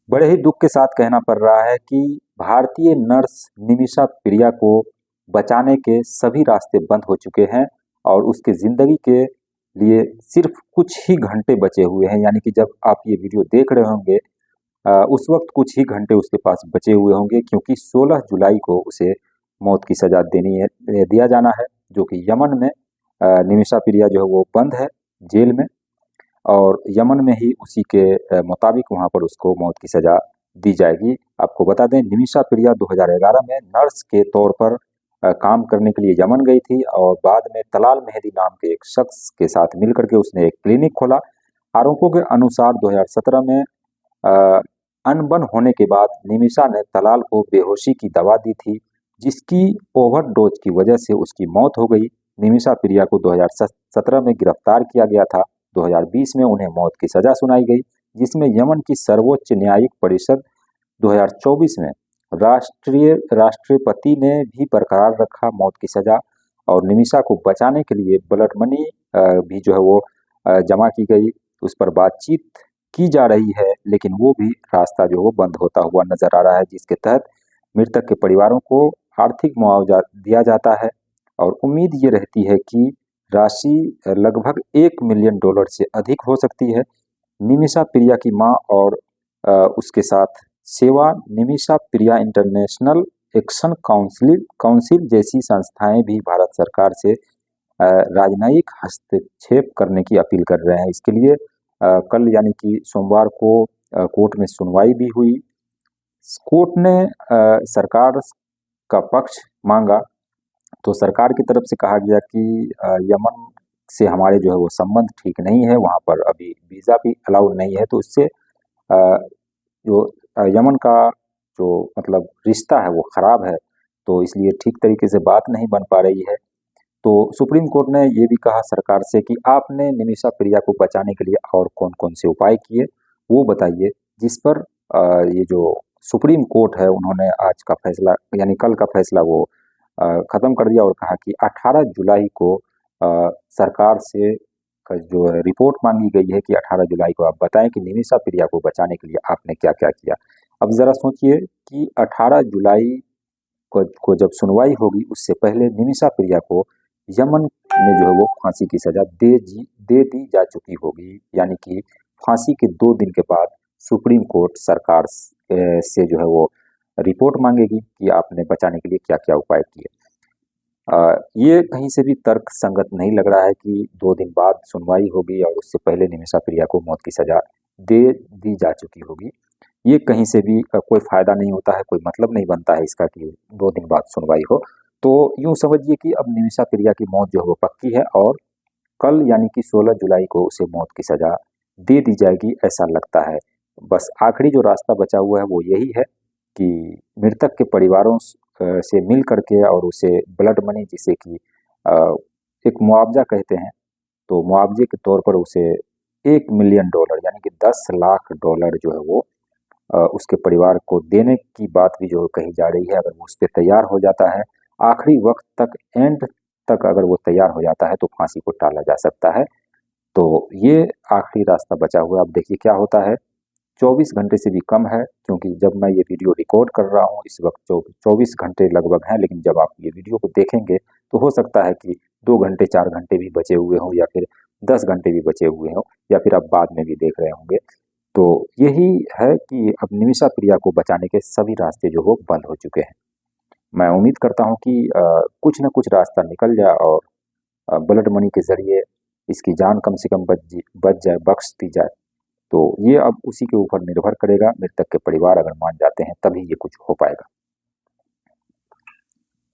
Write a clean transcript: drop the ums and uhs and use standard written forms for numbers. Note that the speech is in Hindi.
बड़े ही दुख के साथ कहना पड़ रहा है कि भारतीय नर्स निमिषा प्रिया को बचाने के सभी रास्ते बंद हो चुके हैं और उसके ज़िंदगी के लिए सिर्फ कुछ ही घंटे बचे हुए हैं। यानी कि जब आप ये वीडियो देख रहे होंगे उस वक्त कुछ ही घंटे उसके पास बचे हुए होंगे, क्योंकि 16 जुलाई को उसे मौत की सज़ा देनी है दिया जाना है, जो कि यमन में निमिषा प्रिया जो है वो बंद है जेल में। और यमन में ही उसी के मुताबिक वहाँ पर उसको मौत की सज़ा दी जाएगी। आपको बता दें, निमिषा प्रिया 2011 में नर्स के तौर पर काम करने के लिए यमन गई थी और बाद में तलाल मेहदी नाम के एक शख्स के साथ मिलकर के उसने एक क्लिनिक खोला। आरोपों के अनुसार 2017 में अनबन होने के बाद निमिषा ने तलाल को बेहोशी की दवा दी थी, जिसकी ओवरडोज की वजह से उसकी मौत हो गई। निमिषा प्रिया को 2017 में गिरफ्तार किया गया था। 2020 में उन्हें मौत की सजा सुनाई गई, जिसमें यमन की सर्वोच्च न्यायिक परिषद 2024 में राष्ट्रपति ने भी बरकरार रखा मौत की सजा। और निमिषा को बचाने के लिए ब्लड मनी भी जो है वो जमा की गई, उस पर बातचीत की जा रही है, लेकिन वो भी रास्ता जो है वो बंद होता हुआ नजर आ रहा है, जिसके तहत मृतक के परिवारों को आर्थिक मुआवजा दिया जाता है। और उम्मीद ये रहती है कि राशि लगभग $1 मिलियन से अधिक हो सकती है। निमिषा प्रिया की मां और उसके साथ सेवा निमिषा प्रिया इंटरनेशनल एक्शन काउंसिल जैसी संस्थाएं भी भारत सरकार से राजनयिक हस्तक्षेप करने की अपील कर रहे हैं। इसके लिए कल यानी कि सोमवार को कोर्ट में सुनवाई भी हुई। कोर्ट ने सरकार का पक्ष मांगा, तो सरकार की तरफ से कहा गया कि यमन से हमारे जो है वो संबंध ठीक नहीं है, वहाँ पर अभी वीज़ा भी अलाउड नहीं है, तो इससे जो यमन का जो मतलब रिश्ता है वो ख़राब है, तो इसलिए ठीक तरीके से बात नहीं बन पा रही है। तो सुप्रीम कोर्ट ने ये भी कहा सरकार से कि आपने निमिषा प्रिया को बचाने के लिए और कौन-कौन से उपाय किए, वो बताइए। जिस पर ये जो सुप्रीम कोर्ट है उन्होंने आज का फैसला यानी कल का फैसला वो ख़त्म कर दिया और कहा कि 18 जुलाई को सरकार से जो रिपोर्ट मांगी गई है कि 18 जुलाई को आप बताएं कि निमिषा प्रिया को बचाने के लिए आपने क्या-क्या किया। अब ज़रा सोचिए कि 18 जुलाई को जब सुनवाई होगी, उससे पहले निमिषा प्रिया को यमन में जो है वो फांसी की सजा दे दी जा चुकी होगी। यानी कि फांसी के 2 दिन के बाद सुप्रीम कोर्ट सरकार से जो है वो रिपोर्ट मांगेगी कि आपने बचाने के लिए क्या-क्या उपाय किए। ये कहीं से भी तर्क संगत नहीं लग रहा है कि 2 दिन बाद सुनवाई होगी और उससे पहले निमिषा प्रिया को मौत की सजा दे दी जा चुकी होगी। ये कहीं से भी कोई फ़ायदा नहीं होता है, कोई मतलब नहीं बनता है इसका कि 2 दिन बाद सुनवाई हो। तो यूँ समझिए कि अब निमिषा प्रिया की मौत जो है वो पक्की है और कल यानी कि 16 जुलाई को उसे मौत की सज़ा दे दी जाएगी, ऐसा लगता है। बस आखिरी जो रास्ता बचा हुआ है वो यही है कि मृतक के परिवारों से मिल करके और उसे ब्लड मनी, जिसे कि एक मुआवजा कहते हैं, तो मुआवजे के तौर पर उसे $1 मिलियन यानी कि $10 लाख जो है वो उसके परिवार को देने की बात भी जो कही जा रही है। अगर वो उस पे तैयार हो जाता है, आखिरी वक्त तक, एंड तक अगर वो तैयार हो जाता है, तो फांसी को टाला जा सकता है। तो ये आखिरी रास्ता बचा हुआ है। अब देखिए क्या होता है। 24 घंटे से भी कम है, क्योंकि जब मैं ये वीडियो रिकॉर्ड कर रहा हूँ इस वक्त 24 घंटे लगभग हैं, लेकिन जब आप ये वीडियो को देखेंगे तो हो सकता है कि 2 घंटे 4 घंटे भी बचे हुए हों, या फिर 10 घंटे भी बचे हुए हों, या फिर आप बाद में भी देख रहे होंगे। तो यही है कि अब निमिषा प्रिया को बचाने के सभी रास्ते जो हो बंद हो चुके हैं। मैं उम्मीद करता हूँ कि कुछ न कुछ रास्ता निकल जाए और ब्लड मनी के ज़रिए इसकी जान कम से कम बच जाए, बख्श दी जाए। तो ये अब उसी के ऊपर निर्भर करेगा, मृतक के परिवार अगर मान जाते हैं तभी ये कुछ हो पाएगा।